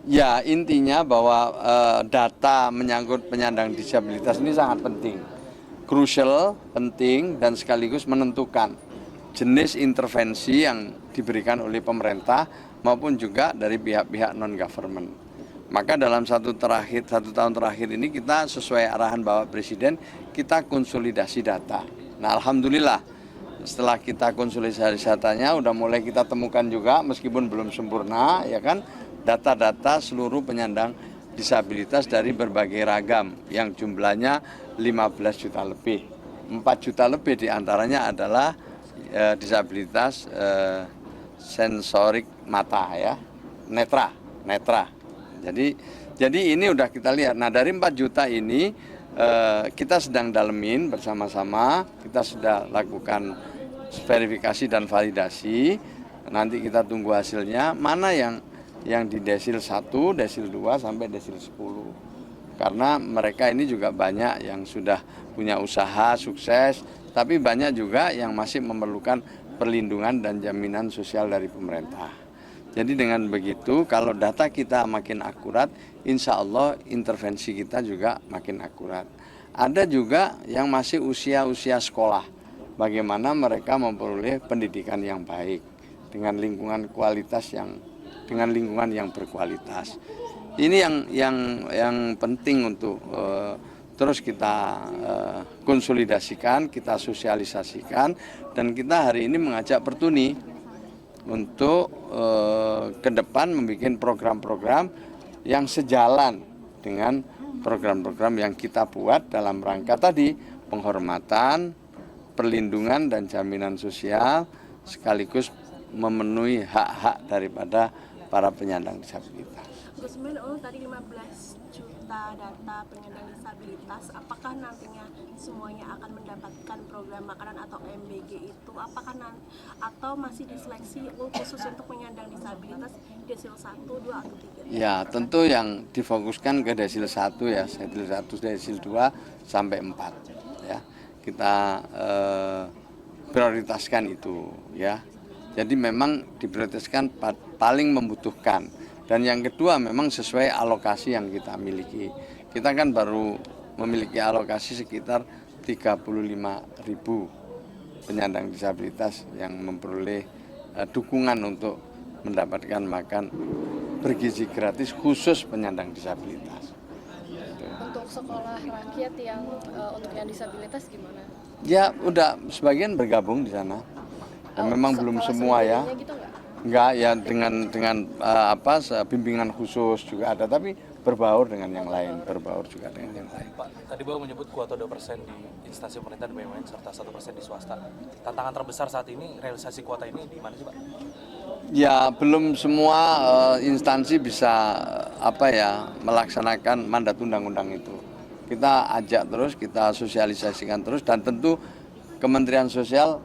Ya, intinya bahwa data menyangkut penyandang disabilitas ini sangat penting, krusial, penting, dan sekaligus menentukan jenis intervensi yang diberikan oleh pemerintah maupun juga dari pihak-pihak non-government. Maka dalam satu tahun terakhir ini kita sesuai arahan Bapak Presiden, kita konsolidasi data. Nah, alhamdulillah setelah kita konsolidasi datanya udah mulai kita temukan juga meskipun belum sempurna ya kan, data-data seluruh penyandang disabilitas dari berbagai ragam yang jumlahnya 15 juta lebih. 4 juta lebih diantaranya adalah disabilitas sensorik mata ya, netra. Jadi ini udah kita lihat. Nah, dari 4 juta ini kita sedang dalemin bersama-sama, kita sudah lakukan verifikasi dan validasi. Nanti kita tunggu hasilnya, mana yang di desil 1, desil 2 sampai desil 10. Karena mereka ini juga banyak yang sudah punya usaha sukses, tapi banyak juga yang masih memerlukan perlindungan dan jaminan sosial dari pemerintah. Jadi dengan begitu, kalau data kita makin akurat, insya Allah intervensi kita juga makin akurat. Ada juga yang masih usia sekolah, bagaimana mereka memperoleh pendidikan yang baik dengan lingkungan yang berkualitas. Ini yang penting untuk terus kita konsolidasikan, kita sosialisasikan, dan kita hari ini mengajak Pertuni untuk ke depan membuat program-program yang sejalan dengan program-program yang kita buat dalam rangka tadi penghormatan, perlindungan dan jaminan sosial sekaligus memenuhi hak-hak daripada para penyandang disabilitas. Gusman, tadi 15 juta data penyandang disabilitas, apakah nantinya semuanya akan mendapatkan program makanan atau MBG itu? Apakah atau masih diseleksi khusus untuk penyandang disabilitas desil 1, 2, atau 3? Ya, tentu yang difokuskan ke desil 1 ya, desil 1, desil 2 sampai 4 ya. Kita prioritaskan itu ya. Jadi memang diprioritaskan paling membutuhkan. Dan yang kedua memang sesuai alokasi yang kita miliki. Kita kan baru memiliki alokasi sekitar 35.000 penyandang disabilitas yang memperoleh dukungan untuk mendapatkan makan bergizi gratis khusus penyandang disabilitas. Untuk sekolah rakyat yang untuk yang disabilitas gimana? Ya udah sebagian bergabung di sana. Dan memang belum semua ya. Gitu enggak ya dengan bimbingan khusus juga ada, tapi berbaur dengan yang lain, Pak, tadi Bapak menyebut kuota 2% di instansi pemerintah di BUMN serta 1% di swasta. Tantangan terbesar saat ini realisasi kuota ini di mana sih, Pak? Ya belum semua instansi bisa melaksanakan mandat undang-undang itu. Kita ajak terus, kita sosialisasikan terus, dan tentu Kementerian Sosial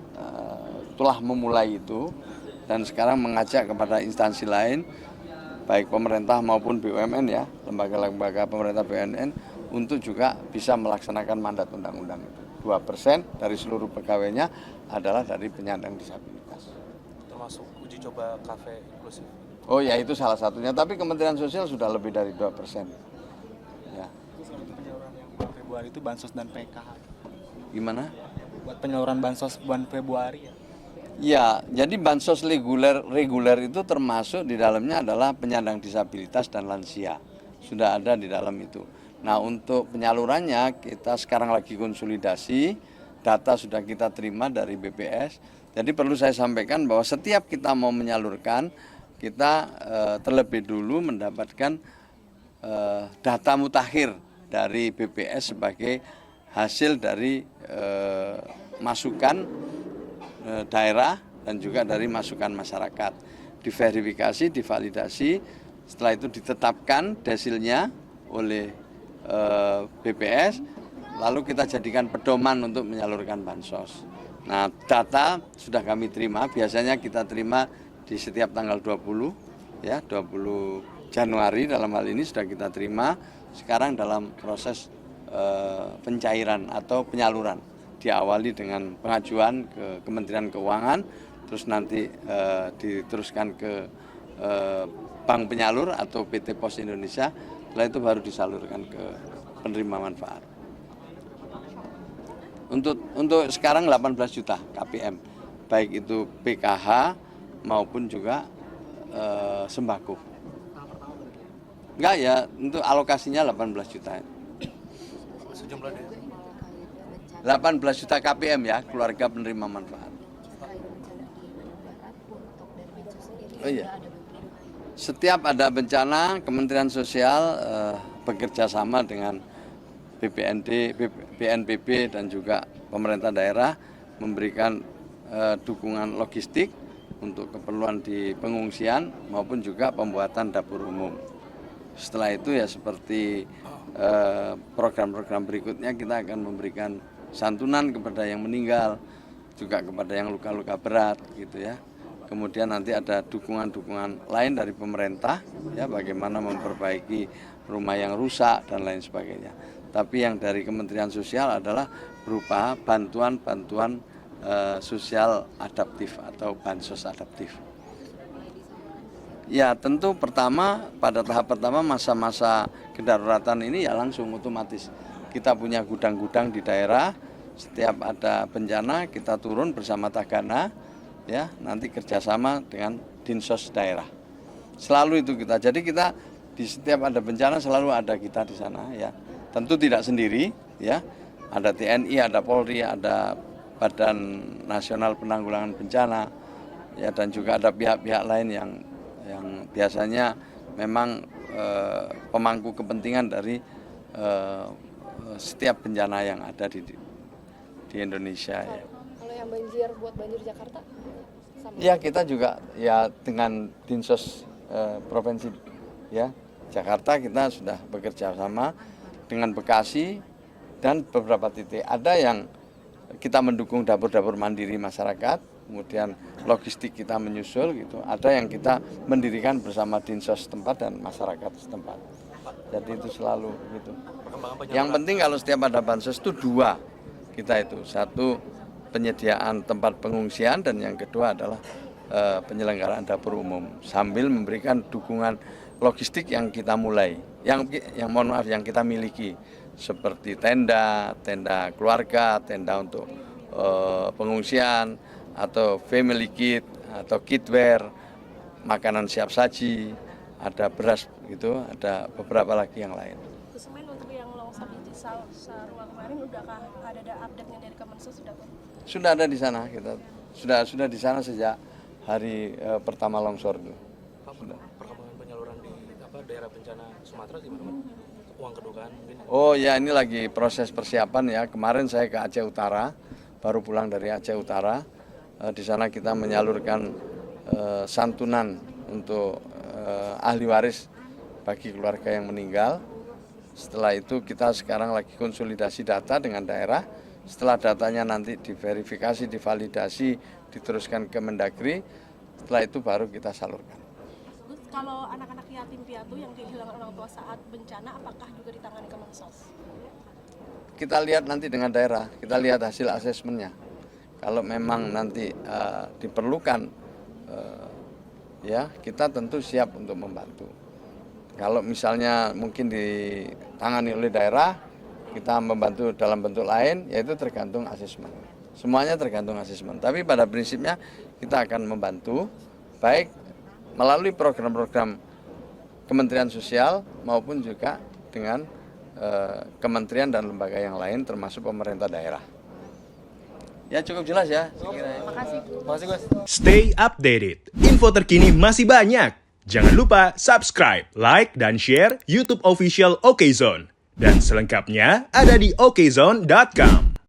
telah memulai itu dan sekarang mengajak kepada instansi lain baik pemerintah maupun BUMN ya, lembaga-lembaga pemerintah BUMN untuk juga bisa melaksanakan mandat undang-undang itu. 2% dari seluruh pegawainya adalah dari penyandang disabilitas. Termasuk uji coba kafe inklusif. Oh ya, itu salah satunya, tapi Kementerian Sosial sudah lebih dari 2%. Ya. Penyaluran yang bulan Februari itu bansos dan PKH. Gimana? Buat penyaluran bansos bulan Februari ya. Ya, jadi bansos reguler itu termasuk di dalamnya adalah penyandang disabilitas dan lansia. Sudah ada di dalam itu. Nah, untuk penyalurannya kita sekarang lagi konsolidasi, data sudah kita terima dari BPS. Jadi perlu saya sampaikan bahwa setiap kita mau menyalurkan, kita terlebih dulu mendapatkan data mutakhir dari BPS sebagai hasil dari masukan daerah dan juga dari masukan masyarakat, diverifikasi, divalidasi, setelah itu ditetapkan desilnya oleh BPS, lalu kita jadikan pedoman untuk menyalurkan bansos. Nah, data sudah kami terima, biasanya kita terima di setiap tanggal 20 ya, 20 Januari dalam hal ini sudah kita terima. Sekarang dalam proses pencairan atau penyaluran. Diawali dengan pengajuan ke Kementerian Keuangan, terus nanti diteruskan ke bank penyalur atau PT Pos Indonesia. Setelah itu baru disalurkan ke penerima manfaat. Untuk sekarang 18 juta KPM, baik itu PKH maupun juga sembako. Enggak ya, untuk alokasinya 18 juta. Sejumlah deh. 18 juta KPM ya, keluarga penerima manfaat. Oh iya. Setiap ada bencana, Kementerian Sosial bekerja sama dengan BPND, BNPB dan juga pemerintah daerah memberikan dukungan logistik untuk keperluan di pengungsian maupun juga pembuatan dapur umum. Setelah itu ya seperti program-program berikutnya kita akan memberikan santunan kepada yang meninggal, juga kepada yang luka-luka berat gitu ya. Kemudian nanti ada dukungan-dukungan lain dari pemerintah ya, bagaimana memperbaiki rumah yang rusak dan lain sebagainya. Tapi yang dari Kementerian Sosial adalah berupa bantuan-bantuan sosial adaptif atau bansos adaptif. Ya tentu pada tahap pertama masa-masa kedaruratan ini ya langsung otomatis. Kita punya gudang-gudang di daerah, setiap ada bencana kita turun bersama Tagana, ya nanti kerjasama dengan Dinsos daerah. Selalu itu kita, jadi kita di setiap ada bencana selalu ada kita di sana ya. Tentu tidak sendiri ya, ada TNI, ada Polri, ada Badan Nasional Penanggulangan Bencana ya, dan juga ada pihak-pihak lain yang biasanya memang pemangku kepentingan dari setiap bencana yang ada di Indonesia ya. Kalau yang banjir buat banjir Jakarta sama? Ya kita juga ya dengan Dinsos Provinsi ya Jakarta kita sudah bekerja sama dengan Bekasi dan beberapa titik. Ada yang kita mendukung dapur-dapur mandiri masyarakat, kemudian logistik kita menyusul gitu. Ada yang kita mendirikan bersama Dinsos setempat dan masyarakat setempat. Jadi itu selalu gitu. Yang penting kalau setiap ada bansos itu dua kita itu. Satu penyediaan tempat pengungsian dan yang kedua adalah penyelenggaraan dapur umum sambil memberikan dukungan logistik yang kita mulai, yang kita miliki seperti tenda keluarga, tenda untuk pengungsian atau family kit atau kitwear, makanan siap saji, ada beras gitu, ada beberapa lagi yang lain. Semen untuk yang longsor di Cisarua kemarin udahkah ada update-nya dari Kemensos sudah? Sudah ada di sana, kita sudah di sana sejak hari pertama longsor itu. Sudah. Perkembangan penyaluran di daerah bencana Sumatera gimana? Uang kedukaan mungkin? Oh ya, ini lagi proses persiapan ya. Kemarin saya ke Aceh Utara, baru pulang dari Aceh Utara. Di sana kita menyalurkan santunan untuk ahli waris bagi keluarga yang meninggal. Setelah itu kita sekarang lagi konsolidasi data dengan daerah. Setelah datanya nanti diverifikasi, divalidasi, diteruskan ke Mendagri. Setelah itu baru kita salurkan. Terus kalau anak-anak yatim piatu yang kehilangan orang tua saat bencana, apakah juga ditangani Kemensos? Kita lihat nanti dengan daerah, kita lihat hasil asesmennya. Kalau memang nanti diperlukan, ya kita tentu siap untuk membantu. Kalau misalnya mungkin ditangani oleh daerah, kita membantu dalam bentuk lain, yaitu tergantung asesmen. Semuanya tergantung asesmen. Tapi pada prinsipnya kita akan membantu, baik melalui program-program Kementerian Sosial maupun juga dengan kementerian dan lembaga yang lain, termasuk pemerintah daerah. Ya cukup jelas ya. Terima kasih. Stay updated. Info terkini masih banyak. Jangan lupa subscribe, like, dan share YouTube official OKZone. Dan selengkapnya ada di okezone.com.